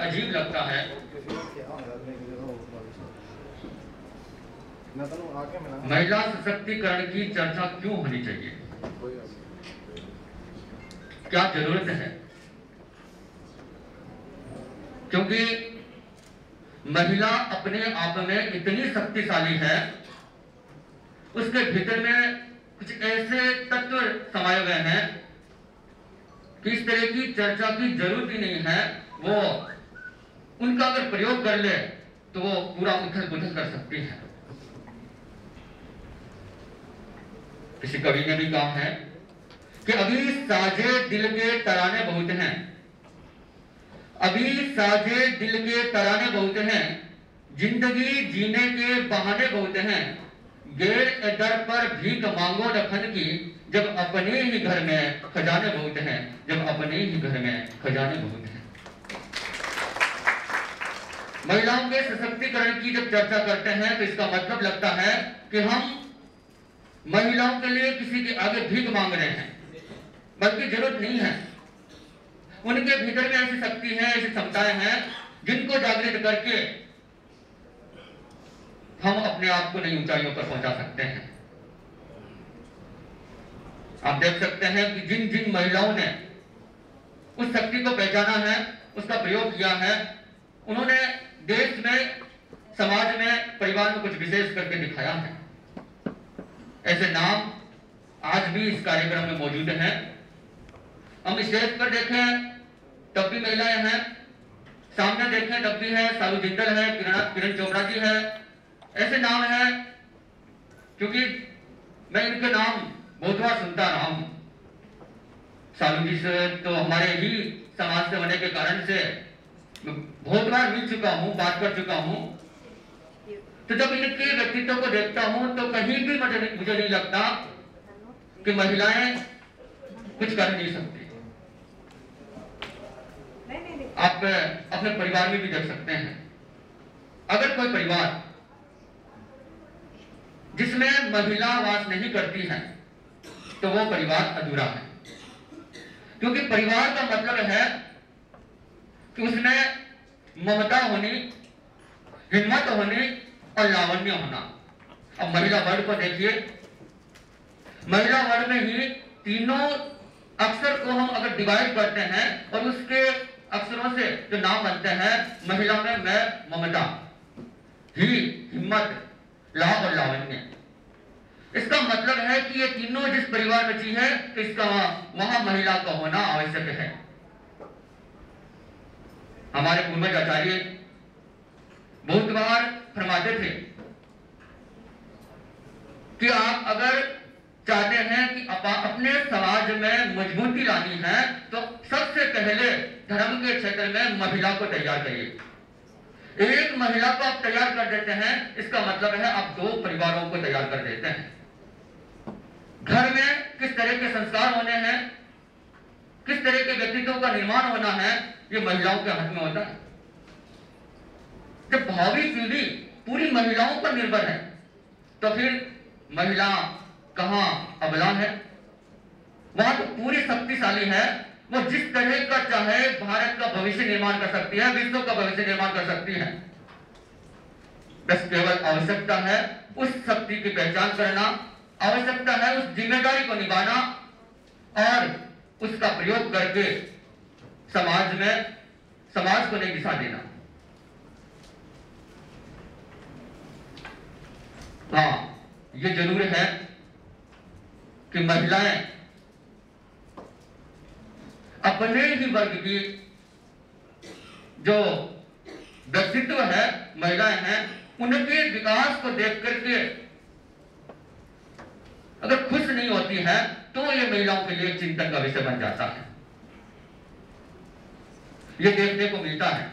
अजीब लगता है महिला सशक्तिकरण की चर्चा क्यों होनी चाहिए, क्या जरूरत है? क्योंकि महिला अपने आप में इतनी शक्तिशाली है, उसके भीतर में कुछ ऐसे तत्व समाये हुए हैं कि इस तरह की चर्चा की जरूरत ही नहीं है। वो उनका अगर प्रयोग कर ले तो वो पूरा उथल पुथल कर सकती है। किसी कवि ने भी कहा है कि अभी साजे दिल के तराने बहुत हैं, अभी साजे दिल के तराने बहुत हैं, जिंदगी जीने के बहाने बहुत हैं, गैर दर पर भीख मांगो रखन की, जब अपने ही घर में खजाने बहुत हैं, जब अपने ही घर में खजाने बहुत हैं। महिलाओं के सशक्तिकरण की जब चर्चा करते हैं तो इसका मतलब लगता है कि हम महिलाओं के लिए किसी के आगे भीख मांग रहे हैं, बल्कि जरूरत नहीं है। उनके भीतर में ऐसी शक्ति है, ऐसी क्षमताएं हैं जिनको जागृत करके हम अपने आप को नई ऊंचाइयों पर पहुंचा सकते हैं। आप देख सकते हैं कि जिन जिन महिलाओं ने उस शक्ति को पहचाना है, उसका प्रयोग किया है, उन्होंने देश में, समाज में, परिवार में कुछ विशेष करके दिखाया है। ऐसे नाम आज भी इस कार्यक्रम में मौजूद हैं। हम स्टेज पर देखें तब भी महिलाएं हैं, सामने देखें तब भी है, सालू जिंदल है, किरण चोपड़ा जी है। ऐसे नाम हैं क्योंकि मैं इनके नाम बहुत बार सुनता रहा हूं। सालू जी से तो हमारे ही समाज से होने के कारण से बहुत बार मिल चुका हूं, बात कर चुका हूं। तो जब इनके व्यक्तित्व को देखता हूं तो कहीं भी मुझे नहीं लगता कि महिलाएं कुछ कर नहीं सकती। आप अपने परिवार में भी देख सकते हैं, अगर कोई परिवार जिसमें महिला वास नहीं करती है तो वो परिवार अधूरा है। क्योंकि परिवार का मतलब है कि उसमें ममता होनी, हिम्मत होनी और लावण्य होना। अब महिला वर्ग को देखिए, महिला वर्ग में ही तीनों अक्षर को हम अगर डिवाइड करते हैं और उसके अक्षरों से जो नाम बनते हैं, महिला में मैं, ममता, ही, हिम्मत, लाभ और लावण्य। इसका मतलब है कि ये तीनों जिस परिवार में चीज है तो इसका वहां महिला का होना आवश्यक है। हमारे पूर्वज आचार्य बहुत बार फरमाते थे कि आप अगर चाहते हैं कि अपने समाज में मजबूती लानी है तो सबसे पहले धर्म के क्षेत्र में महिला को तैयार करिए। एक महिला को आप तैयार कर देते हैं, इसका मतलब है आप दो परिवारों को तैयार कर देते हैं। घर में किस तरह के संस्कार होने हैं, किस तरह के व्यक्तित्व का निर्माण होना है, ये महिलाओं के हाथ में होता है। जब भावी पीढ़ी पूरी महिलाओं पर निर्भर है तो फिर महिला कहां अबला है? वहां तो पूरी शक्तिशाली है, वो जिस तरह का चाहे भारत का भविष्य निर्माण कर सकती है, विश्व का भविष्य निर्माण कर सकती है। बस केवल आवश्यकता है उस शक्ति की पहचान करना, आवश्यकता है उस जिम्मेदारी को निभाना और उसका प्रयोग करके समाज को नई दिशा देना। हाँ, ये जरूर है कि महिलाएं अपने ही वर्ग की जो व्यक्तित्व है, महिलाएं हैं, उनके विकास को देख करके अगर खुश नहीं होती है तो ये महिलाओं के लिए चिंतन का विषय बन जाता है। ये देखने को मिलता है,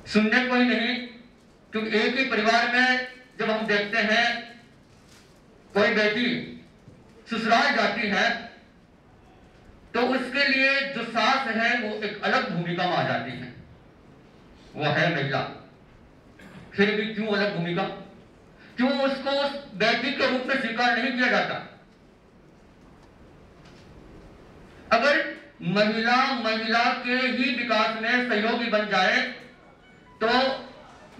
सुनने को ही नहीं। क्योंकि एक ही परिवार में जब हम देखते हैं कोई बेटी ससुराल जाती है तो उसके लिए जो सास है वो एक अलग भूमिका में आ जाती है, वो है महिला। फिर भी क्यों अलग भूमिका? क्यों उसको उस बेटी के रूप में स्वीकार नहीं किया जाता? अगर महिला के ही विकास में सहयोगी बन जाए तो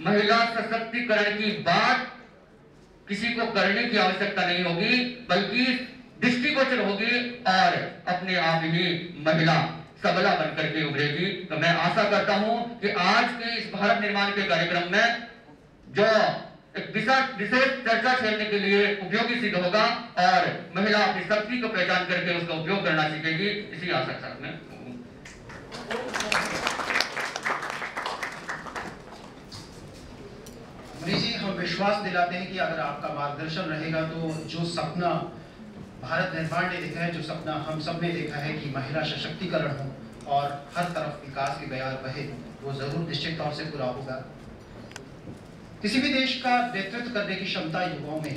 महिला सशक्तिकरण की बात किसी को करने की आवश्यकता नहीं होगी, बल्कि दृष्टिगोचर होगी और अपने आप ही महिला सबला बनकर के उभरेगी। तो मैं आशा करता हूं कि आज के इस भारत निर्माण के कार्यक्रम में जो एक विशेष चर्चा छेड़ने के लिए उपयोगी सिद्ध होगा और महिला अपनी शक्ति को पहचान करके उसका उपयोग करना सीखेगी, इसी आशा के साथ में मुनि जी, हम विश्वास दिलाते हैं कि अगर आपका मार्गदर्शन रहेगा तो जो सपना भारत निर्माण ने देखा है, जो सपना हम सब ने देखा है कि महिला सशक्तिकरण हो और हर तरफ विकास की बयार बहे, वो जरूर निश्चित तौर से पूरा होगा। किसी भी देश का नेतृत्व करने की क्षमता युवाओं में है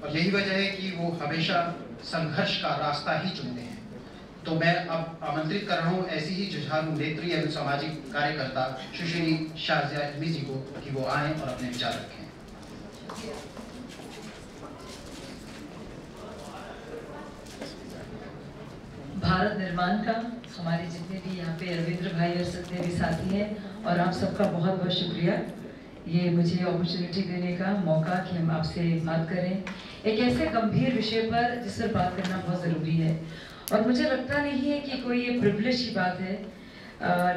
और यही वजह है कि वो हमेशा संघर्ष का रास्ता ही चुनते हैं। तो मैं अब आमंत्रित कर रहा हूँ ऐसी ही जुझारू नेत्री एवं सामाजिक कार्यकर्ता सुश्री शाजिया इल्मी जी को कि वो आए और अपने विचार रखें। भारत निर्माण का हमारे जितने भी यहाँ पे रविंद्र भाई और जितने भी साथी हैं और आप सबका बहुत बहुत शुक्रिया ये मुझे अपॉर्चुनिटी देने का मौका कि हम आपसे बात करें एक ऐसे गंभीर विषय पर जिस पर बात करना बहुत ज़रूरी है। और मुझे लगता नहीं है कि कोई ये प्रिविलेज की बात है,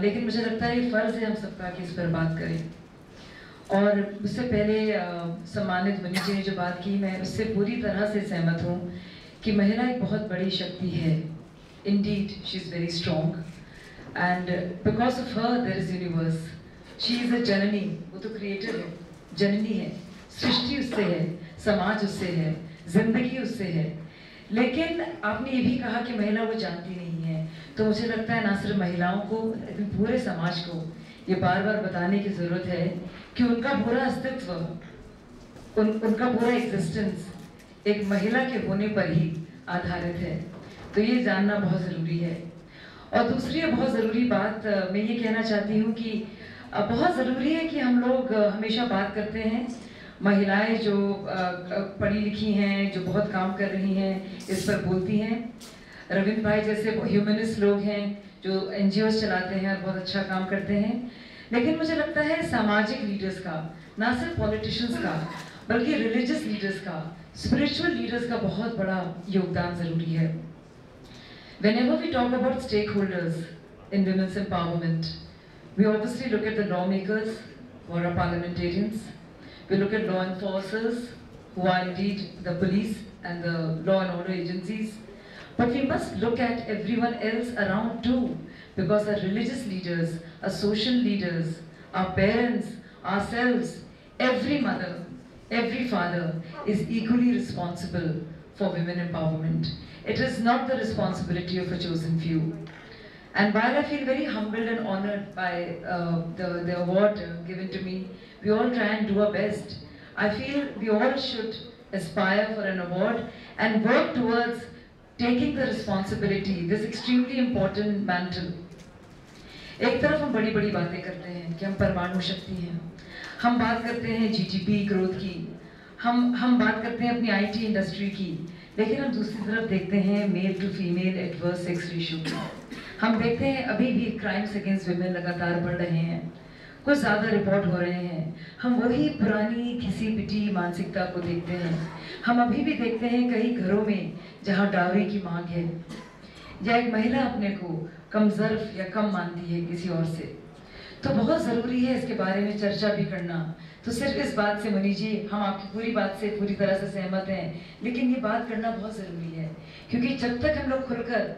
लेकिन मुझे लगता है ये फ़र्ज़ है हम सबका कि इस पर बात करें। और उससे पहले सम्मानित मुनि जी ने जो बात की, मैं उससे पूरी तरह से सहमत हूँ कि महिला एक बहुत बड़ी शक्ति है। Indeed, she is very strong, and because of her there is universe. She is a जननी, वो तो क्रिएटर है, जननी है, सृष्टि उससे है, समाज उससे है, जिंदगी उससे है। लेकिन आपने ये भी कहा कि महिला वो जानती नहीं है, तो मुझे लगता है ना सिर्फ महिलाओं को, लेकिन पूरे समाज को ये बार बार बताने की ज़रूरत है कि उनका पूरा अस्तित्व, उनका पूरा एग्जिस्टेंस एक महिला के होने पर ही आधारित है। तो ये जानना बहुत ज़रूरी है। और दूसरी बहुत ज़रूरी बात मैं ये कहना चाहती हूँ कि बहुत ज़रूरी है कि हम लोग हमेशा बात करते हैं, महिलाएं जो पढ़ी लिखी हैं, जो बहुत काम कर रही हैं, इस पर बोलती हैं। रविंद्र भाई जैसे ह्यूमनिस्ट लोग हैं जो NGOs चलाते हैं और बहुत अच्छा काम करते हैं। लेकिन मुझे लगता है सामाजिक लीडर्स का, ना सिर्फ पॉलिटिशियंस का, बल्कि रिलीजियस लीडर्स का, स्पिरिचुअल लीडर्स का बहुत बड़ा योगदान ज़रूरी है। Whenever we talk about stakeholders in women's empowerment, we obviously look at the lawmakers, who are our parliamentarians. We look at law enforcers, who are indeed the police and the law and order agencies. But we must look at everyone else around too, because our religious leaders, our social leaders, our parents, ourselves, every mother, every father is equally responsible for women empowerment. It is not the responsibility of a chosen few. And while I feel very humbled and honored by the award given to me, we all try and do our best. I feel we all should aspire for an award and work towards taking the responsibility, this extremely important mantle. एक तरफ हम बड़ी बड़ी बातें करते हैं कि हम परमाणु शक्ति हैं, हम बात करते हैं GDP ग्रोथ की, हम बात करते हैं अपनी IT इंडस्ट्री की, लेकिन हम दूसरी तरफ देखते हैं male to female adverse sex ratio की। हम देखते हैं अभी भी क्राइम्स अगेंस्ट विमेन लगातार बढ़ रहे हैं, कुछ ज़्यादा रिपोर्ट हो रहे हैं। हम वही पुरानी घिसी पिटी मानसिकता को देखते हैं। हम अभी भी देखते हैं कई घरों में जहाँ डावरी की मांग है या एक महिला अपने को कमजोर या कम मानती है किसी और से। तो बहुत ज़रूरी है इसके बारे में चर्चा भी करना। तो सिर्फ इस बात से मुनि जी, हम आपकी पूरी बात से पूरी तरह से सहमत हैं, लेकिन ये बात करना बहुत ज़रूरी है, क्योंकि जब तक हम लोग खुलकर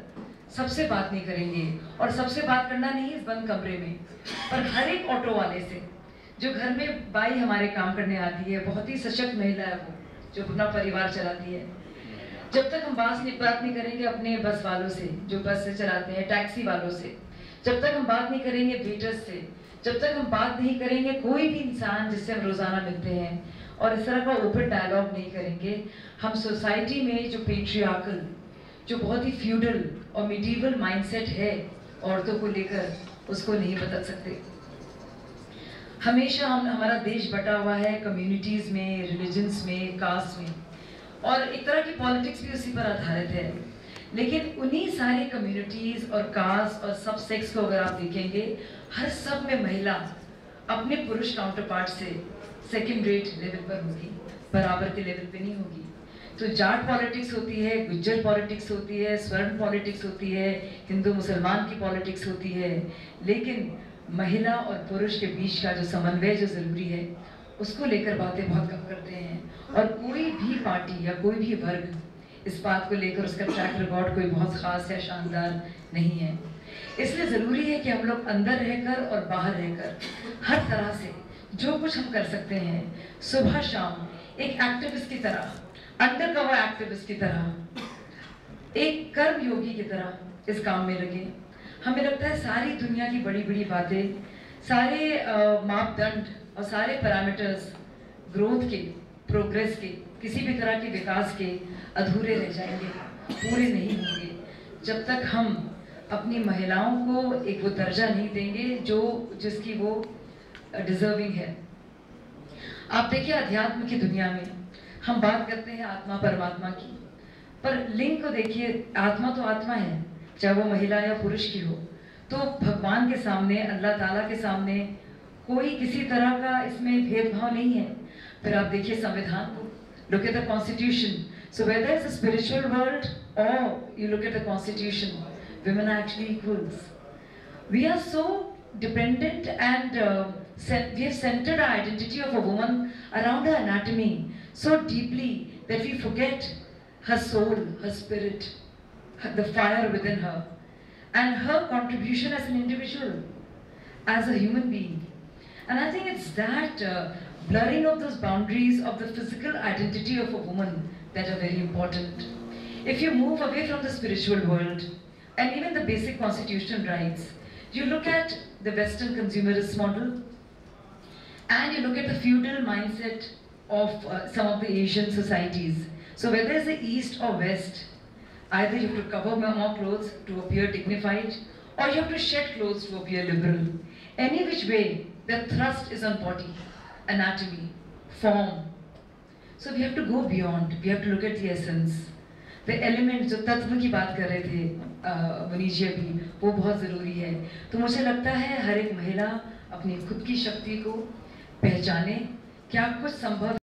सबसे बात नहीं करेंगे, और सबसे बात करना नहीं इस बंद कमरे में, पर हर एक ऑटो वाले से, जो घर में बाई हमारे काम करने आती है, बहुत ही सशक्त महिला है वो, जो अपना परिवार चलाती है, जब तक हम बात नहीं करेंगे अपने बस वालों से जो बस से चलाते हैं, टैक्सी वालों से, जब तक हम बात नहीं करेंगे वेटर्स से, जब तक हम बात नहीं करेंगे कोई भी इंसान जिससे हम रोज़ाना मिलते हैं, और इस तरह का ओपन डायलॉग नहीं करेंगे, हम सोसाइटी में जो पेट्रियार्कल, जो बहुत ही फ्यूडल और मिडीवल माइंडसेट है औरतों को लेकर, उसको नहीं बदल सकते। हमेशा हमारा देश बटा हुआ है कम्युनिटीज़ में, रिलीजन्स में, कास्ट में, और एक तरह की पॉलिटिक्स भी उसी पर आधारित है। लेकिन उन्हीं सारे कम्युनिटीज और कास्ट और सब सेक्स को अगर आप देखेंगे, हर सब में महिला अपने पुरुष काउंटर पार्ट से सेकेंड रेट लेवल पर होगी, बराबर के लेवल पे नहीं होगी। तो जाट पॉलिटिक्स होती है, गुज्जर पॉलिटिक्स होती है, स्वर्ण पॉलिटिक्स होती है, हिंदू मुसलमान की पॉलिटिक्स होती है, लेकिन महिला और पुरुष के बीच का जो समन्वय जो ज़रूरी है उसको लेकर बातें बहुत कम करते हैं। और कोई भी पार्टी या कोई भी वर्ग इस बात को लेकर उसका ट्रैक रिकॉर्ड कोई बहुत ख़ास या शानदार नहीं है। इसलिए ज़रूरी है कि हम लोग अंदर रहकर और बाहर रहकर हर तरह से जो कुछ हम कर सकते हैं, सुबह शाम एक एक्टिविस्ट की तरह, अंडर कवर एक्टिविस्ट की तरह, एक कर्म योगी की तरह इस काम में लगे। हमें लगता है सारी दुनिया की बड़ी बड़ी बातें, सारे मापदंड और सारे पैरामीटर्स ग्रोथ के, प्रोग्रेस के, किसी भी तरह के विकास के अधूरे रह जाएंगे, पूरे नहीं होंगे जब तक हम अपनी महिलाओं को एक वो दर्जा नहीं देंगे जो जिसकी वो डिजर्विंग है। आप देखिए अध्यात्म की दुनिया में हम बात करते हैं आत्मा परमात्मा की, पर लिंग को देखिए, आत्मा तो आत्मा है, चाहे वो महिला या पुरुष की हो। तो भगवान के सामने, अल्लाह ताला के सामने कोई किसी तरह का इसमें भेदभाव नहीं है। फिर आप देखिए संविधान को, look at the constitution. So whether it's a spiritual world or you look at the constitution, women are actually equals. We are so dependent and we have centered our identity of a woman around her anatomy so deeply that we forget her soul, her spirit, the fire within her, and her contribution as an individual, as a human being. And I think it's that blurring of those boundaries of the physical identity of a woman that are very important. If you move away from the spiritual world and even the basic constitutional rights, you look at the Western consumerist model and you look at the feudal mindset of some of the Asian societies. So whether it's the East or West, either you have to cover more clothes to appear dignified, or you have to shed clothes to appear liberal. Any which way, the thrust is on body, anatomy, form. So we have to go beyond. We have to look at the essence. The element, जो तत्व की बात कर रहे थे मनीष जी अभी, वो बहुत ज़रूरी है। तो मुझे लगता है हर एक महिला अपनी खुद की शक्ति को पहचाने, क्या कुछ संभव